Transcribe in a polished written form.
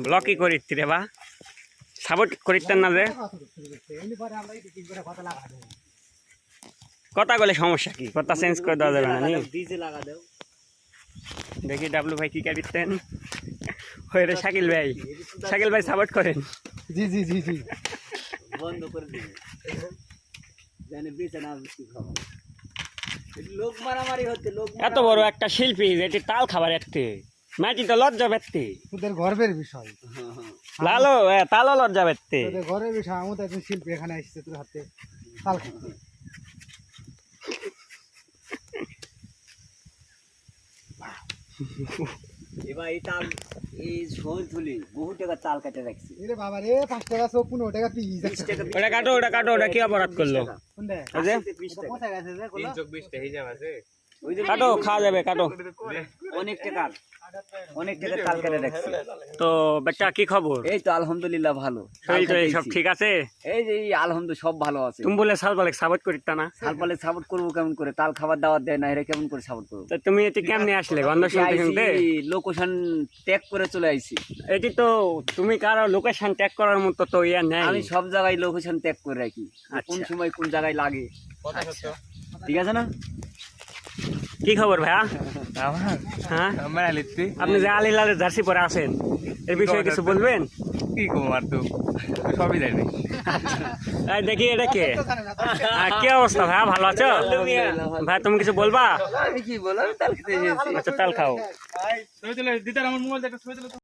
ব্লকই করিতে রে বা সাপোর্ট করিতেন না যে কথা বলে সমস্যা কি কথা চেঞ্জ করে দেওয়া যাবে না দেখি ডাবলু ভাই কি করিতেন হয়ে রে শাকিল ভাই সাপোর্ট করেন জি জি জি জি বন্ধ করে দিন জানে বেঁচে না লোক মারামারি হচ্ছে লোক এত বড় একটা শিল্পী যেটি তাল খাবার একটি মাটি তো লজ্জা ব্যক্তি তোদের গর্বের বিষয় লালো তালও লজ্জা ব্যক্তি তোদের গর্বের বিষয় আমাদের একজন শিল্পী এখানে এসেছে তোর হাতে তাল খেতে এবার এই তাল এই শোল তুলি বহু টাকা তাল কেটে রাখছি রে বাবা রে 5 টাকা 15 টাকা পিস 20 টাকা ওটা কাটো ওটা কি অপরাধ করলো কোন দে ওই যে 20 টাকা কোথায় গেছে যে কোলা 320 টা হিসাব আছে ওই যে কাটো খাওয়া যাবে কাটো অনেক টাকা তাল কেটে রাখছি তো বাচ্চা কি খবর এই তো আলহামদুলিল্লাহ ভালো শরীর তো সব ঠিক আছে এই যে এই আলহামদুলিল্লাহ সব ভালো আছে তুমি বলে সাল বলে সাপোর্ট করিতা না সালপালে সাপোর্ট করবো কেমন করে তাল খাবার দাওয়াত দেয় না এরা কেমন করে সাপোর্ট করবো তো তুমি এটি কেমনে আসলে গন্ধ শুনতে শুনতে লোকেশন ট্যাগ করে চলে আইছি এটি তো তুমি কারো লোকেশন ট্যাগ করার মতো তো ইয়া নেই আমি সব জায়গায় লোকেশন ট্যাগ করে রাখি কোন আচ্ছা। সময় কোন জায়গায় লাগে কথা সত্য ঠিক আছে না কি খবর ভাইয়া আমার হ্যাঁ আমরা লিখছি আপনি যে আলিলালের জার্সি পরে আছেন এর বিষয়ে কিছু বলবেন কি কুমার তো সবই জানি এই দেখি এটা কে কি অবস্থা ভাইয়া ভালো আছো ভাই তুমি কিছু বলবা আমি কি বলবো তাল খেতে এসেছি আচ্ছা তাল খাও ছবি তুলে দিতার আমার মোবাইল একটা ছবি তুলে